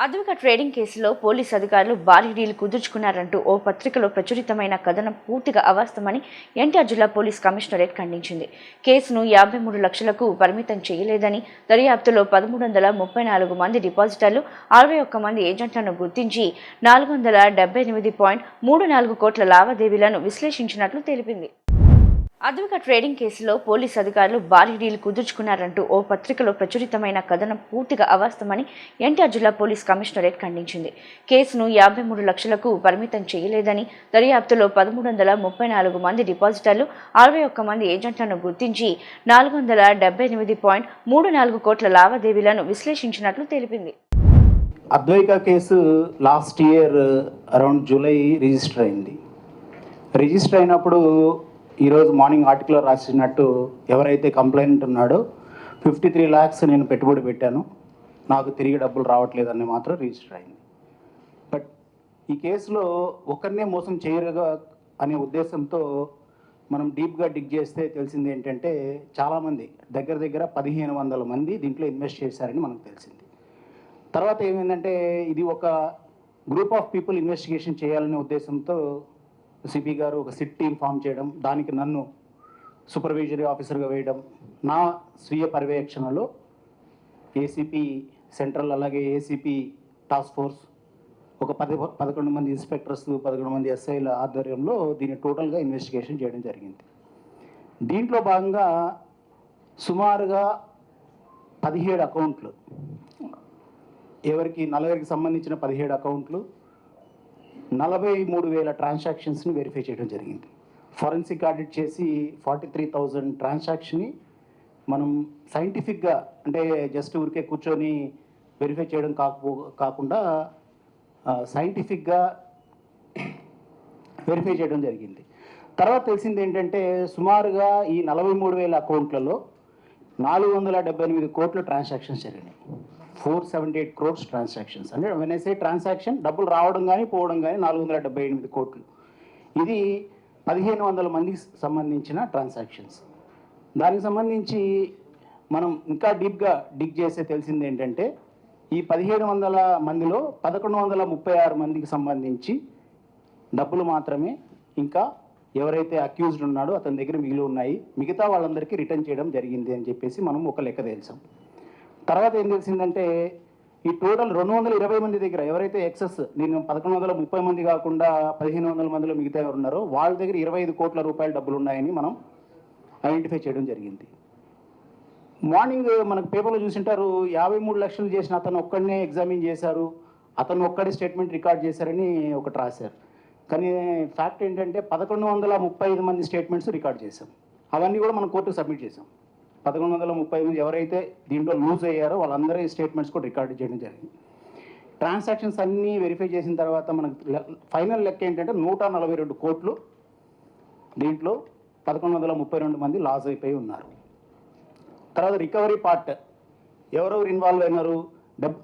Advika trading కేసులో police అధికారులు భారీ డీల్ కుదుర్చుకున్నారంటూ ఓ పత్రికలో ప్రచురితమైన కథనం పూర్తిగా అవాస్తవమని ఎన్టీఆర్ జిల్లా పోలీస్ కమిషనరేట్ ఖండించింది. కేసును 53 లక్షలకు పరిమితం చేయలేదని, దర్యాప్తులో 1334 మంది డిపాజిటర్లు, 61 మంది ఏజెంట్లను గుర్తించి 478.34 కోట్ల లావాదేవీలను విశ్లేషించినట్లు తెలిపింది. అద్విక ట్రేడింగ్ కేసులో పోలీసు అధికారులు భారీ డీల్ కుదుర్చుకున్నారంటూ ఓ పత్రికలో ప్రచురితమైన కథనం పూర్తిగా అవాస్తవమని ఎన్టీఆర్ జిల్లా పోలీస్ కమిషనరేట్ ఖండించింది. కేసును 53 లక్షలకు పరిమితం చేయలేదని, దర్యాప్తులో 1334 మంది డిపాజిటర్లు, 61 మంది ఏజెంట్లను గుర్తించి 478.34 కోట్ల లావాదేవీలను విశ్లేషించినట్లు తెలిపింది. Advaika case last year around July register అయింది. రిజిస్టర్ అయినప్పుడు ఈరోజు మార్నింగ్ ఆర్టికల్లో రాసినట్టు ఎవరైతే కంప్లైంట్ ఉన్నాడో 53 lakhs నేను పెట్టుబడి పెట్టాను, నాకు తిరిగి డబ్బులు రావట్లేదని మాత్రం రిజిస్టర్ అయింది. బట్ ఈ కేసులో ఒకరినే మోసం చేయరుగా అనే ఉద్దేశంతో మనం డీప్గా డిగ్ చేస్తే తెలిసింది ఏంటంటే చాలామంది దగ్గర 1500 మంది దీంట్లో ఇన్వెస్ట్ చేశారని మనకు తెలిసింది. తర్వాత ఏమైందంటే ఇది ఒక గ్రూప్ ఆఫ్ పీపుల్ ఇన్వెస్టిగేషన్ చేయాలనే ఉద్దేశంతో సిపి గారు ఒక సిట్ టీం ఫామ్ చేయడం, దానికి నన్ను సూపర్వైజరీ ఆఫీసర్గా వేయడం, నా స్వీయ పర్యవేక్షణలో ఏసీపీ సెంట్రల్ అలాగే ఏసీపీ టాస్క్ ఫోర్స్ ఒక 11 మంది ఇన్స్పెక్టర్స్ 11 మంది ఎస్ఐల ఆధ్వర్యంలో దీన్ని టోటల్గా ఇన్వెస్టిగేషన్ చేయడం జరిగింది. దీంట్లో భాగంగా సుమారుగా 17 అకౌంట్లు, నలుగురికి సంబంధించిన 17 అకౌంట్లు, 43,000 ట్రాన్సాక్షన్స్ని వెరిఫై చేయడం జరిగింది. ఫారెన్సిక్ ఆడిట్ చేసి 43,000 ట్రాన్సాక్షన్ని మనం సైంటిఫిక్గా అంటే జస్ట్ ఊరికే కూర్చొని వెరిఫై చేయడం కాకుండా సైంటిఫిక్గా వెరిఫై చేయడం జరిగింది. తర్వాత తెలిసింది ఏంటంటే సుమారుగా ఈ 43,000 అకౌంట్లలో 478 కోట్ల ట్రాన్సాక్షన్స్ జరిగినాయి. 478 crores ట్రాన్సాక్షన్స్. అంటే వెన్ ఐ సే ట్రాన్సాక్షన్, డబ్బులు రావడం కానీ పోవడం కానీ 478 కోట్లు. ఇది 1500 మందికి సంబంధించిన ట్రాన్సాక్షన్స్. దానికి సంబంధించి మనం ఇంకా డీప్గా డిగ్ చేస్తే తెలిసింది ఏంటంటే ఈ 1700 మందిలో 1136 మందికి సంబంధించి డబ్బులు మాత్రమే ఇంకా ఎవరైతే అక్యూజ్డ్ ఉన్నాడో అతని దగ్గర మిగిలి ఉన్నాయి, మిగతా వాళ్ళందరికీ రిటర్న్ చేయడం జరిగింది అని చెప్పేసి మనం ఒక లెక్క తెలిసాం. తర్వాత ఏం తెలిసిందంటే ఈ టోటల్ 220 మంది దగ్గర ఎవరైతే ఎక్సెస్, నేను 1130 మంది కాకుండా 1500 మందిలో మిగతా ఎవరు ఉన్నారో వాళ్ళ దగ్గర 25 కోట్ల రూపాయల డబ్బులు ఉన్నాయని మనం ఐడెంటిఫై చేయడం జరిగింది. మార్నింగ్ మనకు పేపర్లో చూసింటారు 53 లక్షలు చేసిన అతను ఒక్కడనే ఎగ్జామిన్ చేశారు, అతను ఒక్కడే స్టేట్మెంట్ రికార్డ్ చేశారని ఒకటి రాశారు. కానీ ఫ్యాక్ట్ ఏంటంటే 1135 మంది స్టేట్మెంట్స్ రికార్డ్ చేశాం. అవన్నీ కూడా మనం కోర్టుకు సబ్మిట్ చేసాం. 1130 మంది ఎవరైతే దీంట్లో లూజ్ అయ్యారో వాళ్ళందరి స్టేట్మెంట్స్ కూడా రికార్డు చేయడం జరిగింది. ట్రాన్సాక్షన్స్ అన్నీ వెరిఫై చేసిన తర్వాత మనకు ఫైనల్ లెక్క ఏంటంటే 142 కోట్లు దీంట్లో 1132 మంది లాస్ అయిపోయి ఉన్నారు. తర్వాత రికవరీ పార్ట్ ఎవరెవరు ఇన్వాల్వ్ అయినారు,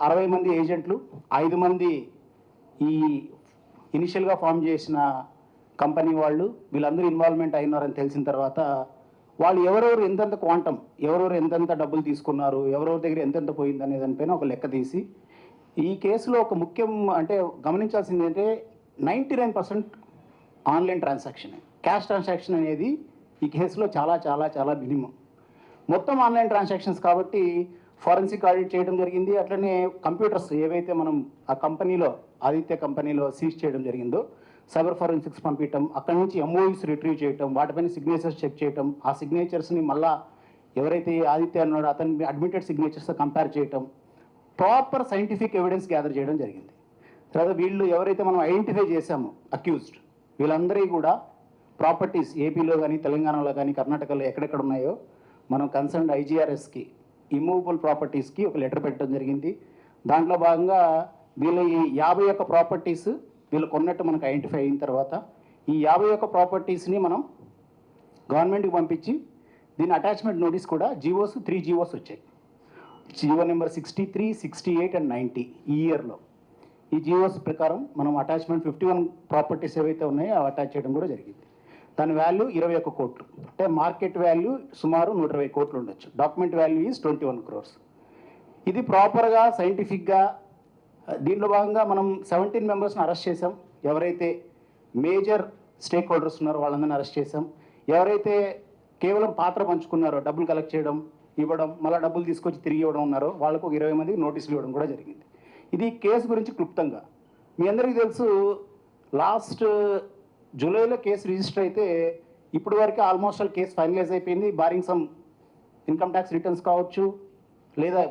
60 మంది ఏజెంట్లు, 5 మంది ఈ ఇనిషియల్గా ఫామ్ చేసిన కంపెనీ వాళ్ళు, వీళ్ళందరూ ఇన్వాల్వ్మెంట్ అయినారని తెలిసిన తర్వాత వాళ్ళు ఎవరెవరు ఎంతెంత క్వాంటం, ఎవరెవరు ఎంతెంత డబ్బులు తీసుకున్నారు, ఎవరెవరి దగ్గర ఎంతెంత పోయింది అనే దానిపైన ఒక లెక్క తీసి ఈ కేసులో ఒక ముఖ్యం అంటే గమనించాల్సింది అంటే 99% ఆన్లైన్ ట్రాన్సాక్షన్, క్యాష్ ట్రాన్సాక్షన్ అనేది ఈ కేసులో చాలా చాలా చాలా మినిమం. మొత్తం ఆన్లైన్ ట్రాన్సాక్షన్స్ కాబట్టి ఫారెన్సిక్ ఆడిట్ చేయడం జరిగింది. అట్లనే కంప్యూటర్స్ ఏవైతే మనం ఆ కంపెనీలో ఆదిత్య కంపెనీలో సీజ్ చేయడం జరిగిందో సైబర్ ఫారెన్సిక్స్ పంపించడం, అక్కడి నుంచి ఎంఓయూస్ రిట్రీవ్ చేయటం, వాటిపైన సిగ్నేచర్స్ చెక్ చేయటం, ఆ సిగ్నేచర్స్ని మళ్ళా ఎవరైతే ఆదిత్య అన్నాడో అతని అడ్మిటెడ్ సిగ్నేచర్స్తో కంపేర్ చేయటం, ప్రాపర్ సైంటిఫిక్ ఎవిడెన్స్ గ్యాదర్ చేయడం జరిగింది. తర్వాత వీళ్ళు ఎవరైతే మనం ఐడెంటిఫై చేశామో అక్యూజ్డ్, వీళ్ళందరికీ కూడా ప్రాపర్టీస్ ఏపీలో కానీ తెలంగాణలో కానీ కర్ణాటకలో ఎక్కడెక్కడ ఉన్నాయో మనం కన్సర్న్డ్ ఐజీఆర్ఎస్కి ఇమూవబుల్ ప్రాపర్టీస్కి ఒక లెటర్ పెట్టడం జరిగింది. దాంట్లో భాగంగా వీళ్ళ ఈ 51 ప్రాపర్టీస్ వీళ్ళు కొన్నట్టు మనకు ఐడెంటిఫై అయిన తర్వాత ఈ 51 ప్రాపర్టీస్ని మనం గవర్నమెంట్కి పంపించి దీని అటాచ్మెంట్ నోటీస్ కూడా 3 జీవోస్ వచ్చాయి. జీవో నెంబర్ 63, 68 and 90 ఈ ఇయర్లో. ఈ జీవోస్ ప్రకారం మనం అటాచ్మెంట్ 51 ప్రాపర్టీస్ ఏవైతే ఉన్నాయో అవి అటాచ్ చేయడం కూడా జరిగింది. దాని వాల్యూ 21 కోట్లు, అంటే మార్కెట్ వాల్యూ సుమారు 120 కోట్లు ఉండొచ్చు. Document value is 21 crores. ఇది ప్రాపర్గా సైంటిఫిక్గా దీంట్లో భాగంగా మనం 17 మెంబర్స్ని అరెస్ట్ చేసాం. ఎవరైతే మేజర్ స్టేక్ హోల్డర్స్ ఉన్నారో వాళ్ళందరినీ అరెస్ట్ చేసాం. ఎవరైతే కేవలం పాత్ర పంచుకున్నారో, డబ్బులు కలెక్ట్ చేయడం, ఇవ్వడం, మళ్ళీ డబ్బులు తీసుకొచ్చి తిరిగి ఇవ్వడం ఉన్నారో వాళ్ళకు ఒక 20 మందికి నోటీసులు ఇవ్వడం కూడా జరిగింది. ఇది కేసు గురించి క్లుప్తంగా. మీ అందరికీ తెలుసు, లాస్ట్ జూలైలో కేసు రిజిస్టర్ అయితే ఇప్పుడు వరకు ఆల్మోస్ట్ ఆల్ కేసు ఫైనలైజ్ అయిపోయింది. Barring some income tax returns కావచ్చు, లేదా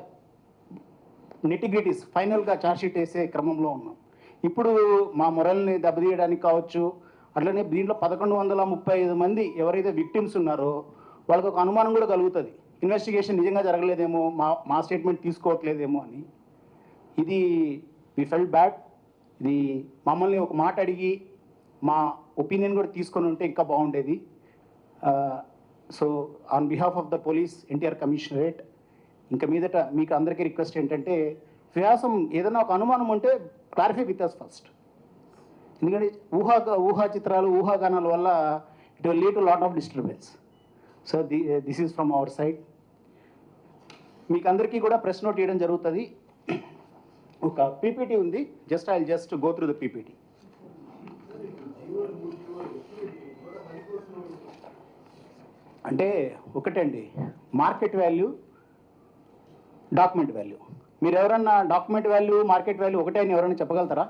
నిటిగ్రిటీస్ ఫైనల్గా ఛార్జ్షీట్ వేసే క్రమంలో ఉన్నాం. ఇప్పుడు మా మొరల్ని దెబ్బతీయడానికి కావచ్చు, అట్లనే దీంట్లో 1135 మంది ఎవరైతే విక్టిమ్స్ ఉన్నారో వాళ్ళకి ఒక అనుమానం కూడా కలుగుతుంది, ఇన్వెస్టిగేషన్ నిజంగా జరగలేదేమో, మా స్టేట్మెంట్ తీసుకోవట్లేదేమో అని. ఇది వి ఫెల్ట్ బ్యాడ్. ఇది మమ్మల్ని ఒక మాట అడిగి మా ఒపీనియన్ కూడా తీసుకొని ఉంటే ఇంకా బాగుండేది. So on behalf of the police NTR commissionerate ఇంకా మీదట మీకు అందరికీ రిక్వెస్ట్ ఏంటంటే, వ్యాసం ఏదైనా ఒక అనుమానం ఉంటే క్లారిఫై విత్ అస్ ఫస్ట్. ఎందుకంటే ఊహా చిత్రాలు, ఊహాగానాల వల్ల it will lead to lot of disturbance. So this is from our side. మీకు అందరికీ కూడా ప్రెస్ నోట్ ఇవ్వడం జరుగుతుంది. ఒక పీపీటీ ఉంది, just I just go through the PPT. అంటే ఒకటండి, మార్కెట్ వాల్యూ, డాక్యుమెంట్ వాల్యూ. మీరు ఎవరన్నా డాక్యుమెంట్ వాల్యూ, మార్కెట్ వాల్యూ ఒకటే అని ఎవరైనా చెప్పగలుగుతారా?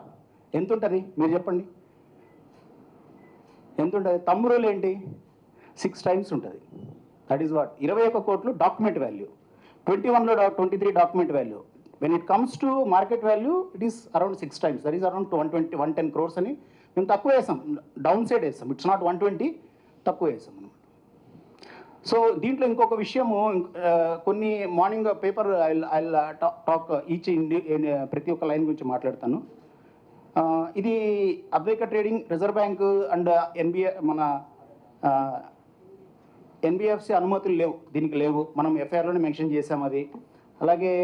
ఎంత ఉంటుంది మీరు చెప్పండి, ఎంత ఉంటుంది? తమ్ము రూల్ ఏంటి? 6 times ఉంటుంది. దట్ ఈస్ వాట్ 21 కోట్లు డాక్యుమెంట్ వాల్యూ, 21లో 23 document value. When it comes to market value it is around 6 times, that is around 110 crores అని మేము తక్కువ వేసాం, డౌన్ సైడ్ వేసాం. ఇట్స్ నాట్ 120, తక్కువ వేసాం అనమాట. సో దీంట్లో ఇంకొక విషయము, కొన్ని morning paper I talk each ప్రతి ఒక్క లైన్ గురించి మాట్లాడతాను. ఇది Advaika trading, reserve bank and మన ఎన్బిఎఫ్సి అనుమతులు లేవు, దీనికి లేవు. మనం ఎఫ్ఐఆర్లోనే మెన్షన్ చేసాం అది. అలాగే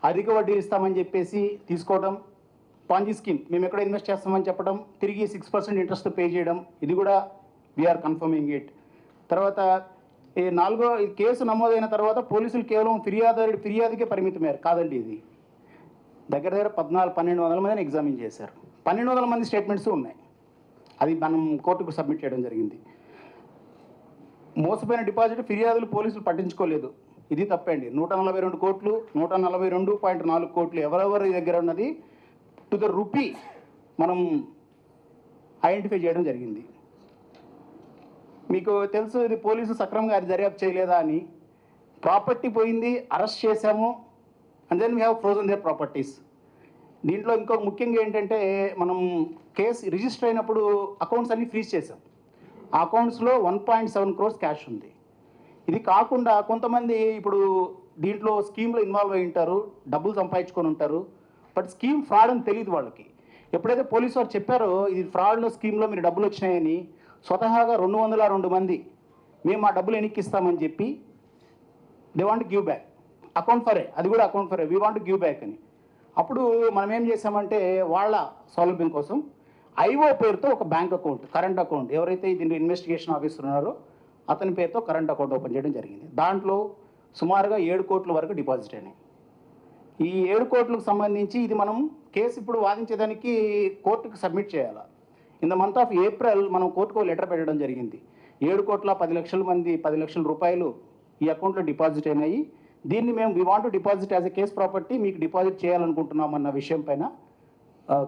అధిక వడ్డీ ఇస్తామని చెప్పేసి తీసుకోవడం, పాంజీ స్కీమ్, మేము ఎక్కడ ఇన్వెస్ట్ చేస్తామని చెప్పడం, తిరిగి 6% ఇంట్రెస్ట్ పే చేయడం, ఇది కూడా వీఆర్ కన్ఫర్మింగ్ ఇట్. తర్వాత ఈ కేసు నమోదైన తర్వాత పోలీసులు కేవలం ఫిర్యాదుకే పరిమితమయ్యారు. కాదండి, ఇది దగ్గర 1200 మందిని ఎగ్జామిన్ చేశారు. 1200 మంది స్టేట్మెంట్స్ ఉన్నాయి. అది మనం కోర్టుకు సబ్మిట్ చేయడం జరిగింది. మోసపోయిన డిపాజిట్ ఫిర్యాదులు పోలీసులు పట్టించుకోలేదు, ఇది తప్పండి. 142 కోట్లు, 142.4 కోట్లు ఎవరెవరి దగ్గర ఉన్నది టు ద రూపీ మనం ఐడెంటిఫై చేయడం జరిగింది. మీకు తెలుసు, ఇది పోలీసు సక్రమంగా అది దర్యాప్తు చేయలేదా అని. ప్రాపర్టీ పోయింది, అరెస్ట్ చేశాము, and then we have frozen their properties. దీంట్లో ఇంకొక ముఖ్యంగా ఏంటంటే, మనం కేసు రిజిస్టర్ అయినప్పుడు అకౌంట్స్ అన్నీ ఫ్రీజ్ చేసాం. ఆ అకౌంట్స్లో 1.7 crores క్యాష్ ఉంది. ఇది కాకుండా కొంతమంది ఇప్పుడు దీంట్లో స్కీమ్లో ఇన్వాల్వ్ అయి ఉంటారు, డబ్బులు సంపాదించుకొని ఉంటారు, బట్ స్కీమ్ ఫ్రాడ్ అని తెలియదు వాళ్ళకి. ఎప్పుడైతే పోలీసు వారు చెప్పారో ఇది ఫ్రాడ్లో స్కీమ్లో మీరు డబ్బులు వచ్చినాయని, స్వతహాగా 202 మంది మేము ఆ డబ్బులు ఎన్నిక్కిస్తామని చెప్పి they want give back account ఫరే, అది కూడా అకౌంట్ ఫరే, వీ వాంట్ గివ్ బ్యాక్ అని. అప్పుడు మనం ఏం చేసామంటే వాళ్ళ సౌలభ్యం కోసం ఐఓ పేరుతో ఒక బ్యాంక్ అకౌంట్, కరెంట్ అకౌంట్, ఎవరైతే దీంట్లో ఇన్వెస్టిగేషన్ ఆఫీసర్ ఉన్నారో అతని పేరుతో కరెంట్ అకౌంట్ ఓపెన్ చేయడం జరిగింది. దాంట్లో సుమారుగా 7 కోట్ల వరకు డిపాజిట్ అయినాయి. ఈ 7 కోట్లకు సంబంధించి ఇది మనం కేసు ఇప్పుడు వాదించేదానికి కోర్టుకు సబ్మిట్ చేయాలి. In the month of April మనం కోర్టుకు లెటర్ పెట్టడం జరిగింది. 7,10,00,000 10 లక్షల రూపాయలు ఈ అకౌంట్లో డిపాజిట్ అయినాయి. దీన్ని మేము we want to deposit as a case property, మీకు డిపాజిట్ చేయాలనుకుంటున్నాం అన్న విషయం పైన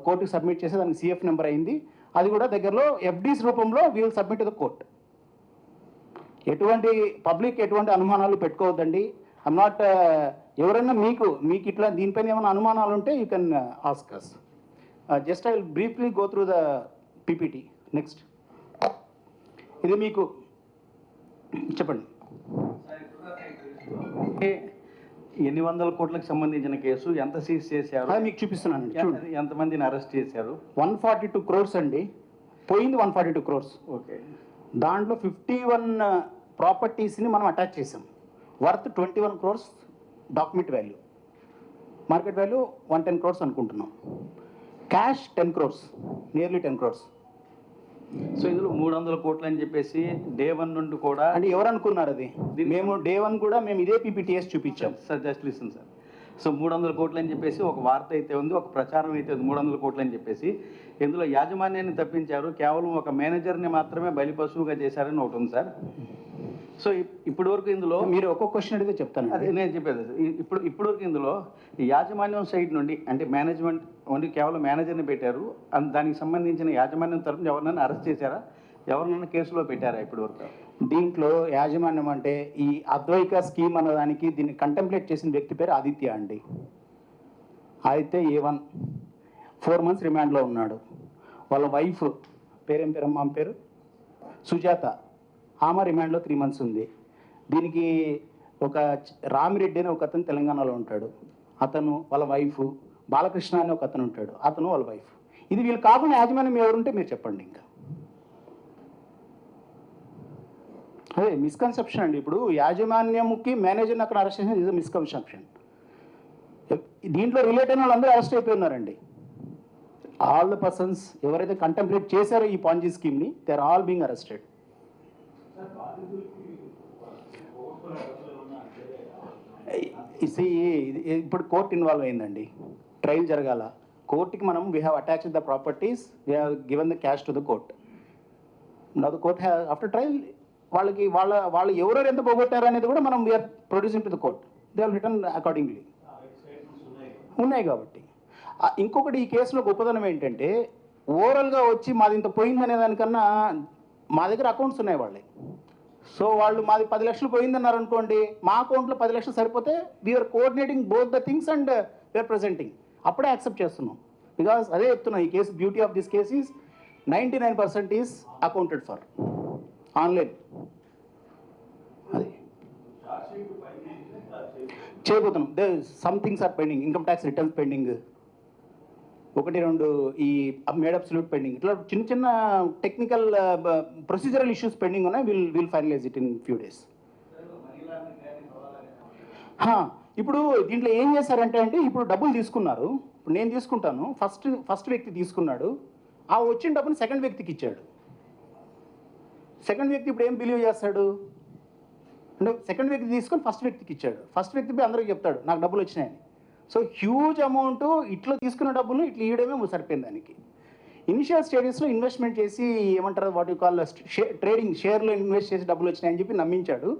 కోర్టుకు సబ్మిట్ చేసి దానికి సిఎఫ్ నెంబర్ అయింది. అది కూడా దగ్గరలో ఎఫ్డీస్ రూపంలో we will submit to the court. ఎటువంటి అనుమానాలు పెట్టుకోవద్దండి. ఐఎమ్ నాట్ ఎవరైనా మీకు ఇట్లా దీనిపైన ఏమైనా అనుమానాలు ఉంటే you can ask us. Just I will briefly go through the PPT. Next, ఇది మీకు చెప్పండి. ఎన్ని వందల కోట్లకు సంబంధించిన కేసు, ఎంత సీజ్ చేశారు? అది మీకు చూపిస్తున్నానండి, చూడండి. ఎంతమందిని అరెస్ట్ చేశారు? 142 crores అండి, పోయింది 142 crores. ఓకే. దాంట్లో 51 ప్రాపర్టీస్ని మనం అటాచ్ చేసాం, worth 21 crores document value, market value 110 crores అనుకుంటున్నాం. Cash 10 crores, nearly 10 crores. So ఇందులో 300 కోట్లు అని చెప్పేసి డే 1 నుండి కూడా అంటే ఎవరు అనుకున్నారు అది? మేము డే 1 కూడా మేము ఇదే పీపీటీఎస్ చూపించాం sir. Just listen sir, so 300 కోట్లు అని చెప్పేసి ఒక వార్త అయితే ఉంది, ఒక ప్రచారం అయితే ఉంది 300 కోట్లు అని చెప్పేసి. ఇందులో యాజమాన్యాన్ని తప్పించారు, కేవలం ఒక మేనేజర్ని మాత్రమే బలిపశువుగా చేశారని ఒకటి ఉంది సార్. సో ఇప్పటి వరకు ఇందులో మీరు ఒక్కొక్క క్వశ్చన్ అడిగితే చెప్తాను. అదే నేను చెప్పేది సార్. ఇప్పుడు వరకు ఇందులో ఈ యాజమాన్యం సైడ్ నుండి అంటే మేనేజ్మెంట్ ఓన్లీ కేవలం మేనేజర్ని పెట్టారు, దానికి సంబంధించిన యాజమాన్యం తరఫున ఎవరినైనా అరెస్ట్ చేశారా, ఎవరినైనా కేసులో పెట్టారా ఇప్పటి వరకు? దీంట్లో యాజమాన్యం అంటే ఈ అద్వైక స్కీమ్ అన్నదానికి దీన్ని కంటెంప్లేట్ చేసిన వ్యక్తి పేరు ఆదిత్య అండి. ఆదిత్య A1 4 months రిమాండ్లో ఉన్నాడు. వాళ్ళ వైఫ్ పేరేం పేరమ్మా పేరు సుజాత, ఆమె రిమాండ్లో 3 months ఉంది. దీనికి ఒక రామిరెడ్డి అని ఒక అతను తెలంగాణలో ఉంటాడు, అతను వాళ్ళ వైఫ్, బాలకృష్ణ అని ఒక అతను ఉంటాడు, అతను వాళ్ళ వైఫ్. ఇది వీళ్ళు కాకుండా యాజమాన్యం ఎవరుంటే మీరు చెప్పండి. ఇంకా అదే మిస్కన్సెప్షన్ అండి. ఇప్పుడు యాజమాన్యంకి మేనేజర్ని అక్కడ అరెస్ట్ చేసిన ఇది మిస్కన్సెప్షన్. దీంట్లో రిలేట్ అయిన వాళ్ళందరూ అరెస్ట్ అయిపోయి ఉన్నారండి. ఆల్ ద పర్సన్స్ ఎవరైతే కంటెంప్లేట్ చేశారో ఈ పాంజీ స్కీమ్ని, they are all being arrested. ఇప్పుడు కోర్ట్ ఇన్వాల్వ్ అయిందండి, ట్రయల్ జరగాల. కోర్టుకి మనం we have attached the properties, we have given the cash to the court. Now the court have after trial వాళ్ళకి వాళ్ళు ఎవరెవరు ఎంత పోగొట్టారు అనేది కూడా మనం we are producing to the court. They are return accordingly ఉన్నాయి కాబట్టి. ఇంకొకటి ఈ కేసులో గొప్పదనం ఏంటంటే ఓవరాల్గా వచ్చి మాది ఇంత పోయిందనే దానికన్నా మా దగ్గర అకౌంట్స్ ఉన్నాయి వాళ్ళే. సో వాళ్ళు మాది 10 లక్షలు పోయిందన్నారు అనుకోండి, మా అకౌంట్లో 10 లక్షలు సరిపోతే we're coordinating both the things and we're presenting. అప్పుడే యాక్సెప్ట్ చేస్తున్నాం. బికాస్ అదే చెప్తున్నాం, ఈ case beauty of this case is 99% is accounted for online. అది చేయబోతున్నాం. They some things are pending, income tax returns pending, 1-2 ఈ మేడ్ అబ్సల్యూట్ పెండింగ్, ఇట్లా చిన్న చిన్న టెక్నికల్ ప్రొసీజరల్ ఇష్యూస్ పెండింగ్ ఉన్నాయి. Will finalise it in few days. ఇప్పుడు దీంట్లో ఏం చేశారంటే ఇప్పుడు డబ్బులు తీసుకున్నారు. ఇప్పుడు నేను తీసుకుంటాను, ఫస్ట్ వ్యక్తి తీసుకున్నాడు, ఆ వచ్చిన డబ్బుని సెకండ్ వ్యక్తికి ఇచ్చాడు. సెకండ్ వ్యక్తి ఇప్పుడు ఏం బిలీవ్ చేస్తాడు అంటే సెకండ్ వ్యక్తి తీసుకొని ఫస్ట్ వ్యక్తికి ఇచ్చాడు. ఫస్ట్ వ్యక్తి పోయి అందరికీ చెప్తాడు నాకు డబ్బులు వచ్చినాయని. సో హ్యూజ్ అమౌంట్ ఇట్లా తీసుకున్న డబ్బులు ఇట్లా ఇవ్వడమే సరిపోయింది దానికి. ఇనిషియల్ స్టేజెస్లో ఇన్వెస్ట్మెంట్ చేసి ఏమంటారు వాట్ యూ కాల్ ట్రేడింగ్, షేర్లో ఇన్వెస్ట్ చేసి డబ్బులు వచ్చినాయని చెప్పి నమ్మించాడు,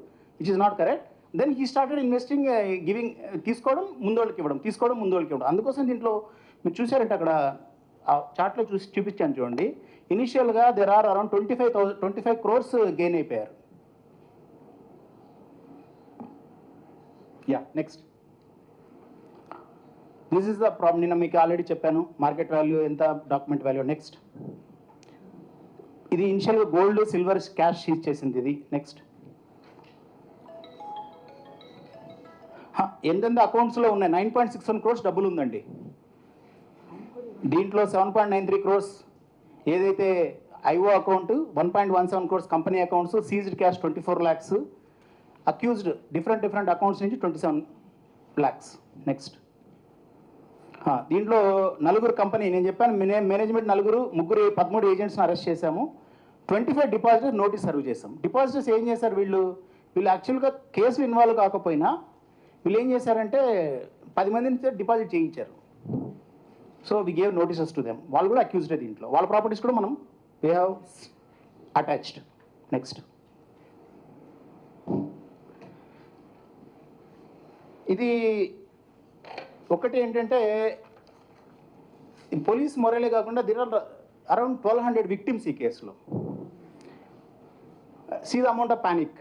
which is not correct. Then he started investing, giving, తీసుకోవడం ముందోళ్ళకి ఇవ్వడం, తీసుకోవడం ముందోళ్ళకి ఇవ్వడం. అందుకోసం దీంట్లో మీరు చూసారంటే అక్కడ ఆ చార్ట్లో చూపించాను చూడండి. ఇనిషియల్గా there are around 25 crores gain అయిపోయారు. Next this is the problem. నిన్న మీకు ఆల్రెడీ చెప్పాను మార్కెట్ వాల్యూ ఎంత, డాక్యుమెంట్ వాల్యూ. నెక్స్ట్ ఇది ఇనిషియల్గా గోల్డ్, సిల్వర్, క్యాష్ సీజ్ చేసింది ఇది. నెక్స్ట్ ఎంతెంత అకౌంట్స్లో ఉన్నాయి, 9.61 crores డబ్బులు ఉందండి. దీంట్లో 7.93 crores ఏదైతే IO account, 1.17 crores company accounts, seized cash 24 lakhs, accused different accounts నుంచి 27 lakhs. నెక్స్ట్ దీంట్లో 4 కంపెనీ, నేను చెప్పాను మేనేజ్మెంట్ 3 13 ఏజెంట్స్ని అరెస్ట్ చేశాము. 25 డిపాజిటర్స్ నోటీస్ సర్వ్ చేశాం. డిపాజిటర్స్ ఏం చేశారు, వీళ్ళు యాక్చువల్గా కేసులు ఇన్వాల్వ్ కాకపోయినా వీళ్ళు ఏం చేశారంటే 10 మందిని డిపాజిట్ చేయించారు. So we gave notices to them. వాళ్ళు కూడా అక్యూజ్డే దీంట్లో. వాళ్ళ ప్రాపర్టీస్ కూడా మనం వీ హ్యావ్ అటాచ్డ్. నెక్స్ట్ ఇది ఒకటి ఏంటంటే పోలీస్ మొరలే కాకుండా దీని అరౌండ్ 1200 విక్టిమ్స్ ఈ కేసులో. See the amount of panic.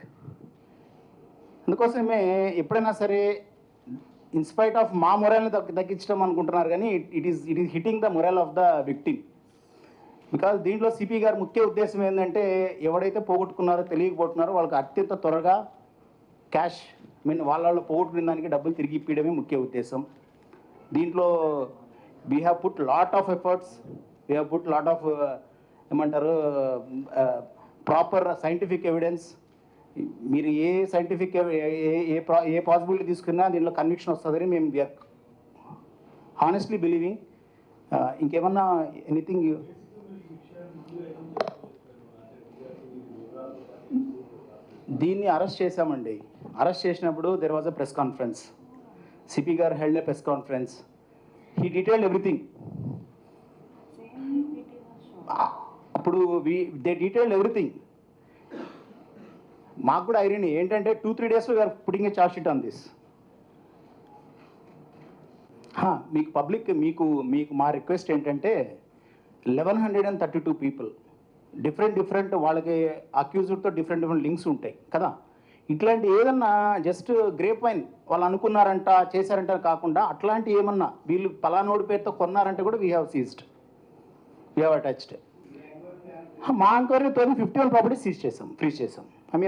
అందుకోసమే ఎప్పుడైనా సరే ఇన్స్పైట్ ఆఫ్ మా మొరల్ని తగ్గించడం అనుకుంటున్నారు, కానీ it is hitting the moral of the victim. Because దీంట్లో సిపి గారి ముఖ్య ఉద్దేశం ఏంటంటే ఎవడైతే పోగొట్టుకున్నారో తెలియకపోతున్నారో వాళ్ళకి అత్యంత త్వరగా క్యాష్ వాళ్ళ పోగొట్టుకున్న దానికి డబ్బులు తిరిగి ఇప్పించడమే ముఖ్య ఉద్దేశం. దీంట్లో we have put lot of efforts, we have put lot of ఏమంటారు ప్రాపర్ సైంటిఫిక్ ఎవిడెన్స్. మీరు ఏ సైంటిఫిక్ ఏ పాసిబిలిటీ తీసుకున్నా దీంట్లో కన్విక్షన్ వస్తుందని మేము వీఆర్ హానెస్ట్లీ బిలీవింగ్. ఇంకేమన్నా ఎనీథింగ్ దీన్ని అరెస్ట్ చేశామండి. అరెస్ట్ చేసినప్పుడు there was a press conference. CP గారు held a press conference. He detailed everything. అప్పుడు దే డీటెయిల్డ్ ఎవ్రీథింగ్. మాకు కూడా ఐరనీ ఏంటంటే 2-3 డేస్లో we are putting a charge sheet on this. మీకు పబ్లిక్ మీకు మా రిక్వెస్ట్ ఏంటంటే 1132 పీపుల్ డిఫరెంట్ వాళ్ళకి అక్యూజ్డ్తో డిఫరెంట్ లింక్స్ ఉంటాయి కదా. ఇట్లాంటి ఏదన్నా జస్ట్ గ్రేప్ వైన్ వాళ్ళు అనుకున్నారంట చేశారంట కాకుండా అట్లాంటి ఏమన్నా వీళ్ళు పలానోడి పేరుతో కొన్నారంటే కూడా we have seized, we have attached. మా ఎంక్వైరీ 51 ప్రాపర్టీస్ సీజ్ చేసాం, ఫ్రీజ్ చేసాం,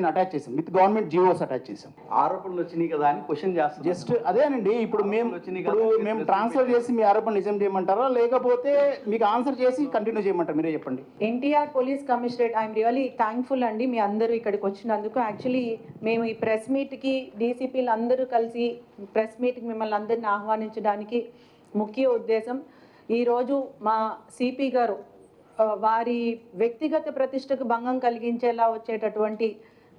అటాచ్ చేసాం, విత్ గవర్నమెంట్ జీవోస్ అటాచ్ చేసాం. ఆరోపణలు వచ్చినాయి కదా అని క్వశ్చన్ చేస్తాం. జస్ట్ అదేనండి. ఇప్పుడు మేము ట్రాన్స్ఫర్ చేసి మీ ఆరోపణ నిజం చేయమంటారా, లేకపోతే మీకు ఆన్సర్ చేసి కంటిన్యూ చేయమంటారా, మీరే చెప్పండి. NTR police commissionerate I'm really thankful అండి మీ అందరూ ఇక్కడికి వచ్చినందుకు. యాక్చువల్లీ మేము ఈ ప్రెస్ మీట్కి డీసీపీలు అందరూ కలిసి ప్రెస్ మీట్కి మిమ్మల్ని అందరిని ఆహ్వానించడానికి ముఖ్య ఉద్దేశం, ఈరోజు మా సిపి గారు వారి వ్యక్తిగత ప్రతిష్టకు భంగం కలిగించేలా వచ్చేటటువంటి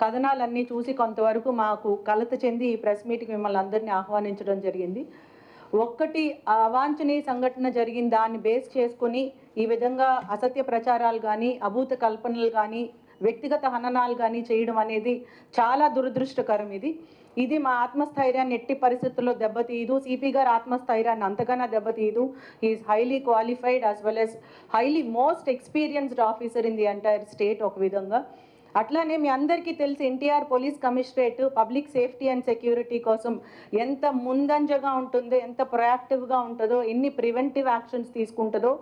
కథనాలన్నీ చూసి కొంతవరకు మాకు కలత చెంది ఈ ప్రెస్ మీట్కి మిమ్మల్ని అందరినీ ఆహ్వానించడం జరిగింది. ఒక్కటి అవాంఛనీయ సంఘటన జరిగిన దాన్ని బేస్ చేసుకుని ఈ విధంగా అసత్య ప్రచారాలు కానీ అభూత కల్పనలు కానీ వ్యక్తిగత హననాలు కానీ చేయడం అనేది చాలా దురదృష్టకరం. ఇది మా ఆత్మస్థైర్యాన్ని ఎట్టి పరిస్థితుల్లో దెబ్బతీయదు. సిపి గారు ఆత్మస్థైర్యాన్ని అంతకన్నా దెబ్బతీయదు. He is highly qualified as well as highly most experienced officer in the entire state ఒక విధంగా. అట్లానే మీ అందరికీ తెలిసి NTR police commissionerate public safety and security కోసం ఎంత ముందంజగా ఉంటుందో, ఎంత ప్రొయాక్టివ్గా ఉంటుందో, ఎన్ని ప్రివెంటివ్ యాక్షన్స్ తీసుకుంటుందో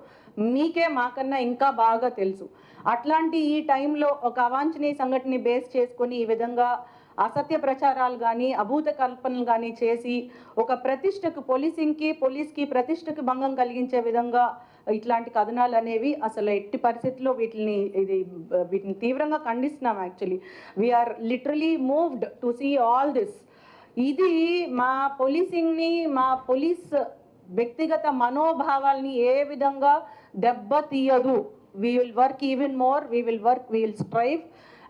మీకే మాకన్నా ఇంకా బాగా తెలుసు. అట్లాంటి ఈ టైంలో ఒక అవాంఛనీయ సంఘటనని బేస్ చేసుకొని ఈ విధంగా అసత్య ప్రచారాలు కానీ అభూత కల్పనలు కానీ చేసి ఒక ప్రతిష్టకు పోలీస్కి ప్రతిష్టకు భంగం కలిగించే విధంగా ఇట్లాంటి కథనాలు అనేవి అసలు ఎట్టి పరిస్థితుల్లో వీటిని తీవ్రంగా ఖండిస్తున్నాం. Actually we are literally moved to see all this. ఇది మా పోలీసింగ్ని, మా పోలీస్ వ్యక్తిగత మనోభావాల్ని ఏ విధంగా దెబ్బతీయదు. We will work even more, we will strive.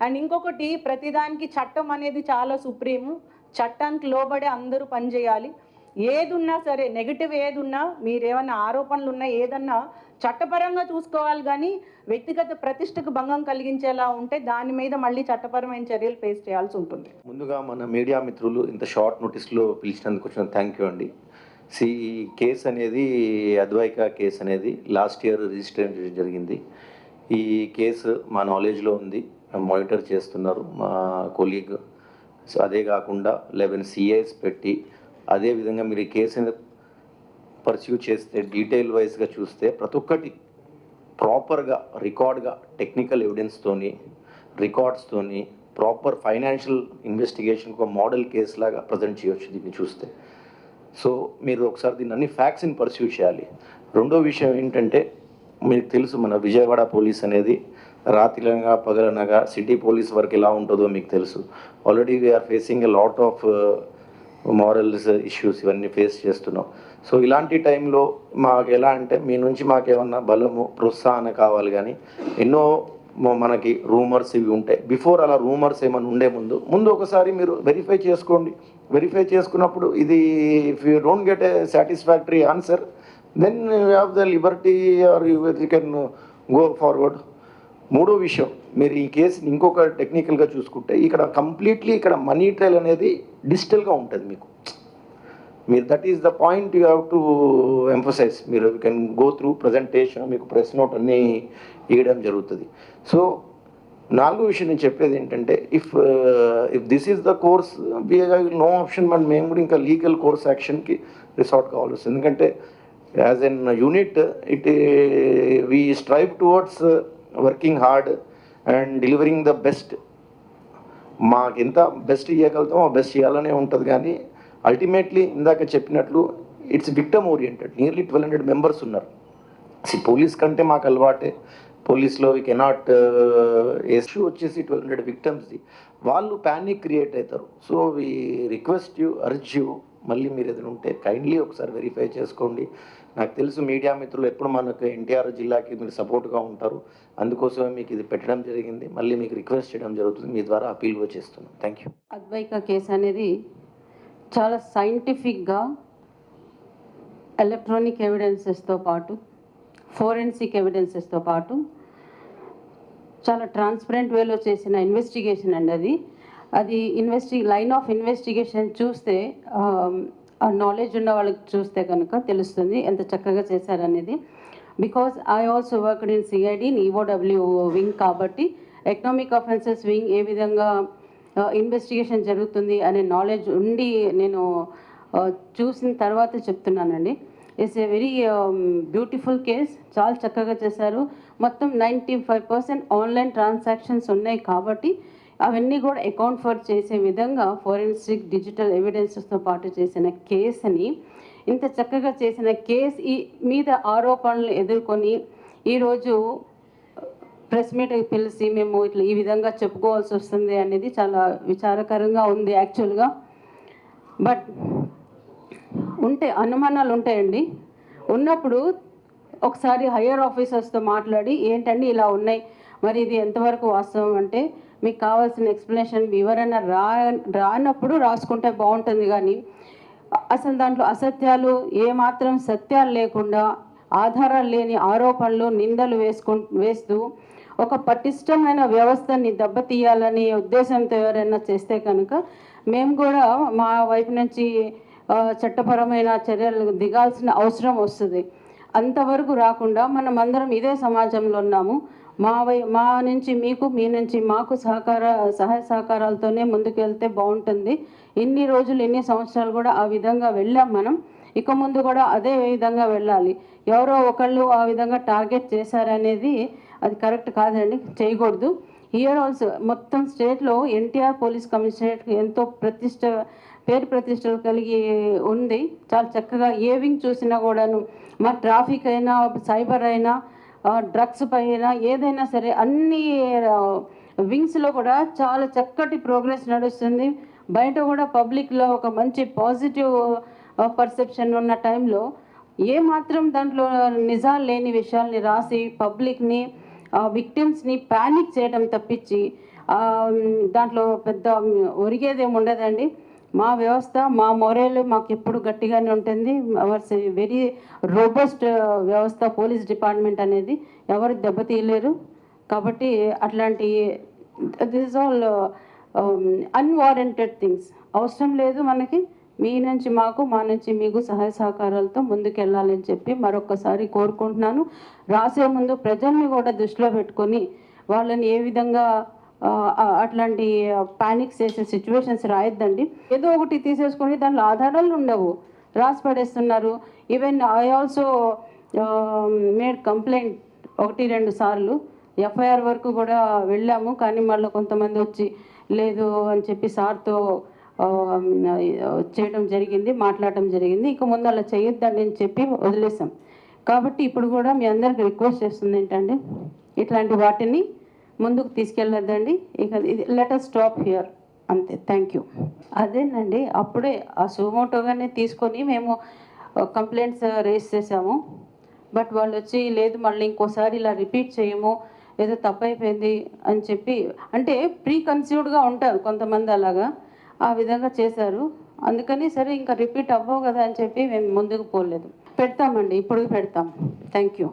And ఇంకొకటి, ప్రతిదానికి చట్టం అనేది చాలా సుప్రీము. చట్టానికి లోబడే అందరూ పనిచేయాలి. ఏదున్నా సరే, నెగిటివ్ ఏదున్నా, మీరేమన్నా ఆరోపణలు ఉన్నా ఏదన్నా చట్టపరంగా చూసుకోవాలి. కానీ వ్యక్తిగత ప్రతిష్టకు భంగం కలిగించేలా ఉంటే దాని మీద మళ్ళీ చట్టపరమైన చర్యలు ఫేస్ చేయాల్సి ఉంటుంది. ముందుగా మన మీడియా మిత్రులు ఇంత షార్ట్ నోటీస్లో పిలిచినందుకు వచ్చిన థ్యాంక్ యూ అండి. ఈ కేసు అనేది అద్వైక కేసు అనేది లాస్ట్ ఇయర్ రిజిస్టర్ జరిగింది. ఈ కేసు మా నాలెడ్జ్లో ఉంది, మానిటర్ చేస్తున్నారు మా కొలీగ్. సో అదే కాకుండా 11 CIs పెట్టి అదేవిధంగా మీరు ఈ కేసుని పర్స్యూ చేస్తే డీటెయిల్ వైజ్గా చూస్తే ప్రతి ఒక్కటి ప్రాపర్గా రికార్డ్గా టెక్నికల్ ఎవిడెన్స్తోని రికార్డ్స్తోని ప్రాపర్ ఫైనాన్షియల్ ఇన్వెస్టిగేషన్ ఒక మోడల్ కేసు లాగా ప్రజెంట్ చేయవచ్చు దీన్ని చూస్తే. సో మీరు ఒకసారి దీన్ని అన్ని ఫ్యాక్ట్స్ని పర్స్యూ చేయాలి. రెండో విషయం ఏంటంటే, మీకు తెలుసు మన విజయవాడ పోలీస్ అనేది రాత్రినగా పగలనగా సిటీ పోలీస్ వర్క్ ఎలా ఉంటుందో మీకు తెలుసు. Already we're facing a lot of morals issues, ఇవన్నీ ఫేస్ చేస్తున్నాం. సో ఇలాంటి టైంలో మాకు ఎలా అంటే, మీ నుంచి మాకేమన్నా బలము ప్రోత్సాహన కావాలి. కానీ ఎన్నో మనకి రూమర్స్ ఇవి ఉంటాయి. బిఫోర్ అలా రూమర్స్ ఏమైనా ఉండే ముందు ఒకసారి మీరు వెరిఫై చేసుకోండి. వెరిఫై చేసుకున్నప్పుడు ఇది if you don't get a satisfactory answer, then you have the liberty or you can go forward. మూడో విషయం, మీరు ఈ కేసుని ఇంకొక టెక్నికల్గా చూసుకుంటే ఇక్కడ కంప్లీట్లీ ఇక్కడ మనీ ట్రయల్ అనేది డిజిటల్గా ఉంటుంది మీకు. మీరు that is the point you have to emphasise. మీరు you can go through presentation, మీకు ప్రెస్ నోట్ అన్నీ ఇవ్వడం జరుగుతుంది. సో నాలుగో విషయం నేను చెప్పేది ఏంటంటే, if this is the course we no option, but మేము కూడా ఇంకా లీగల్ కోర్స్ యాక్షన్కి రిసార్ట్ కావాల్సి వస్తుంది. ఎందుకంటే as N unit we strive towards working hard and delivering the best. మాకు ఎంత బెస్ట్ ఇవ్వగలుగుతామో ఆ బెస్ట్ చేయాలనే ఉంటుంది. కానీ అల్టిమేట్లీ ఇందాక చెప్పినట్లు it's victim oriented. Nearly 1200 members ఉన్నారు. పోలీస్ కంటే మాకు అలవాటే. పోలీస్లో వీ కెనాట్ ఇష్యూ వచ్చేసి 1200 విక్టమ్స్ది, వాళ్ళు ప్యానిక్ క్రియేట్ అవుతారు. So we request you, urge you, మళ్ళీ మీరు ఏదైనా ఉంటే కైండ్లీ ఒకసారి వెరిఫై చేసుకోండి. నాకు తెలుసు మీడియా మిత్రులు ఎప్పుడు మనకు ఎన్టీఆర్ జిల్లాకి మీరు సపోర్ట్గా ఉంటారు. అందుకోసమే మీకు ఇది పెట్టడం జరిగింది. మళ్ళీ మీకు రిక్వెస్ట్ చేయడం జరుగుతుంది. మీ ద్వారా అపీల్ చేస్తున్నాను. Thank you. అద్వైక కేసు అనేది చాలా సైంటిఫిక్గా ఎలక్ట్రానిక్ ఎవిడెన్సెస్తో పాటు ఫోరెన్సిక్ ఎవిడెన్సెస్తో పాటు చాలా ట్రాన్స్పరెంట్ వేలో చేసిన ఇన్వెస్టిగేషన్ అండి అది లైన్ ఆఫ్ ఇన్వెస్టిగేషన్ చూస్తే ఆ నాలెడ్జ్ ఉన్న వాళ్ళకి చూస్తే కనుక తెలుస్తుంది ఎంత చక్కగా చేశారనేది. Because I also worked in CID EOW wing కాబట్టి ఎకనామిక్ అఫెన్సెస్ వింగ్ ఏ విధంగా ఇన్వెస్టిగేషన్ జరుగుతుంది అనే నాలెడ్జ్ ఉండి నేను చూసిన తర్వాత చెప్తున్నానండి. It's a very beautiful case, చాలా చక్కగా చేశారు. మొత్తం 95% ఆన్లైన్ ట్రాన్సాక్షన్స్ ఉన్నాయి కాబట్టి అవన్నీ కూడా అకౌంట్ ఫర్ చేసే విధంగా ఫోరెన్సిక్ డిజిటల్ ఎవిడెన్సెస్తో పాటు చేసిన కేసుని, ఇంత చక్కగా చేసిన కేసు మీద ఆరోపణలు ఎదుర్కొని ఈరోజు ప్రెస్ మీట్కి పిలిచి మేము ఇట్లా ఈ విధంగా చెప్పుకోవాల్సి వస్తుంది అనేది చాలా విచారకరంగా ఉంది యాక్చువల్గా. బట్ అనుమానాలు ఉంటాయండి. ఉన్నప్పుడు ఒకసారి హయ్యర్ ఆఫీసర్స్తో మాట్లాడి ఏంటండి ఇలా ఉన్నాయి, మరి ఇది ఎంతవరకు వాస్తవం అంటే మీకు కావాల్సిన ఎక్స్ప్లెనేషన్ వివరణ రానప్పుడు రాసుకుంటే బాగుంటుంది. కానీ అసలు దాంట్లో అసత్యాలు ఏమాత్రం సత్యాలు లేకుండా ఆధారాలు లేని ఆరోపణలు నిందలు వేస్తూ ఒక పటిష్టమైన వ్యవస్థని దెబ్బతీయాలనే ఉద్దేశంతో ఎవరైనా చేస్తే కనుక మేము కూడా మా వైపు నుంచి చట్టపరమైన చర్యలు దిగాల్సిన అవసరం వస్తుంది. అంతవరకు రాకుండా మనం అందరం ఇదే సమాజంలో ఉన్నాము. మా నుంచి మీకు, మీ నుంచి మాకు సహాయ సహకారాలతోనే ముందుకు వెళ్తే బాగుంటుంది. ఇన్ని రోజులు ఇన్ని సంవత్సరాలు కూడా ఆ విధంగా వెళ్ళాం మనం, ఇక ముందు కూడా అదే విధంగా వెళ్ళాలి. ఎవరో ఒకళ్ళు ఆ విధంగా టార్గెట్ చేశారనేది అది కరెక్ట్ కాదండి, చేయకూడదు. హియర్ ఆల్సో మొత్తం స్టేట్లో ఎన్టీఆర్ పోలీస్ కమిషనరేట్ ఎంతో పేరు ప్రతిష్టలు కలిగి ఉంది. చాలా చక్కగా ఏ వింగ్ చూసినా కూడాను, మా ట్రాఫిక్ అయినా, సైబర్ అయినా, డ్రగ్స్ పైన ఏదైనా సరే అన్ని వింగ్స్లో కూడా చాలా చక్కటి ప్రోగ్రెస్ నడుస్తుంది. బయట కూడా పబ్లిక్లో ఒక మంచి పాజిటివ్ పర్సెప్షన్ ఉన్న టైంలో ఏమాత్రం దాంట్లో నిజాలు లేని విషయాల్ని రాసి పబ్లిక్ని, విక్టిమ్స్ని ప్యానిక్ చేయడం తప్పించి దాంట్లో పెద్ద ఒరిగేదేమి ఉండదండి. మా వ్యవస్థ, మా మొరేలు మాకు ఎప్పుడు గట్టిగానే ఉంటుంది. అవర్స్ వెరీ రోబస్ట్ వ్యవస్థ పోలీస్ డిపార్ట్మెంట్ అనేది, ఎవరు దెబ్బతీయలేరు. కాబట్టి అట్లాంటి దిస్ ఆల్ అన్వారంటెడ్ థింగ్స్ అవసరం లేదు మనకి. మీ నుంచి మాకు, మా నుంచి మీకు సహాయ సహకారాలతో ముందుకెళ్ళాలని చెప్పి మరొకసారి కోరుకుంటున్నాను. రాసే ముందు ప్రజల్ని కూడా దృష్టిలో పెట్టుకొని వాళ్ళని ఏ విధంగా అట్లాంటి ప్యానిక్స్ చేసే సిచ్యువేషన్స్ రాయొద్దండి. ఏదో ఒకటి తీసేసుకొని దాంట్లో ఆధారాలు ఉండవు, రాసి పడేస్తున్నారు. Even I also made complaint 1-2 సార్లు, ఎఫ్ఐఆర్ వరకు కూడా వెళ్ళాము. కానీ మళ్ళీ కొంతమంది వచ్చి లేదు అని చెప్పి సార్తో చేయడం జరిగింది, మాట్లాడటం జరిగింది. ఇక ముందు అలా చేయొద్దండి అని చెప్పి వదిలేసాం. కాబట్టి ఇప్పుడు కూడా మీ అందరికి రిక్వెస్ట్ చేస్తుంది ఏంటంటే ఇట్లాంటి వాటిని ముందుకు తీసుకెళ్ళొద్దండి. ఇక లెట్ us స్టాప్ హియర్, అంతే. Thank you. అదేనండి, అప్పుడే ఆ సుమోటోగానే తీసుకొని మేము కంప్లైంట్స్ రేస్ చేసాము. బట్ వాళ్ళు వచ్చి లేదు మళ్ళీ ఇంకోసారి ఇలా రిపీట్ చేయము, ఏదో తప్పైపోయింది అని చెప్పి, అంటే ప్రీ కన్సీవ్డ్గా ఉంటారు కొంతమంది, అలాగా ఆ విధంగా చేశారు. అందుకని సరే ఇంకా రిపీట్ అవ్వవు కదా అని చెప్పి మేము ముందుకు పోలేదు. పెడతామండి, ఇప్పుడు పెడతాం. Thank you.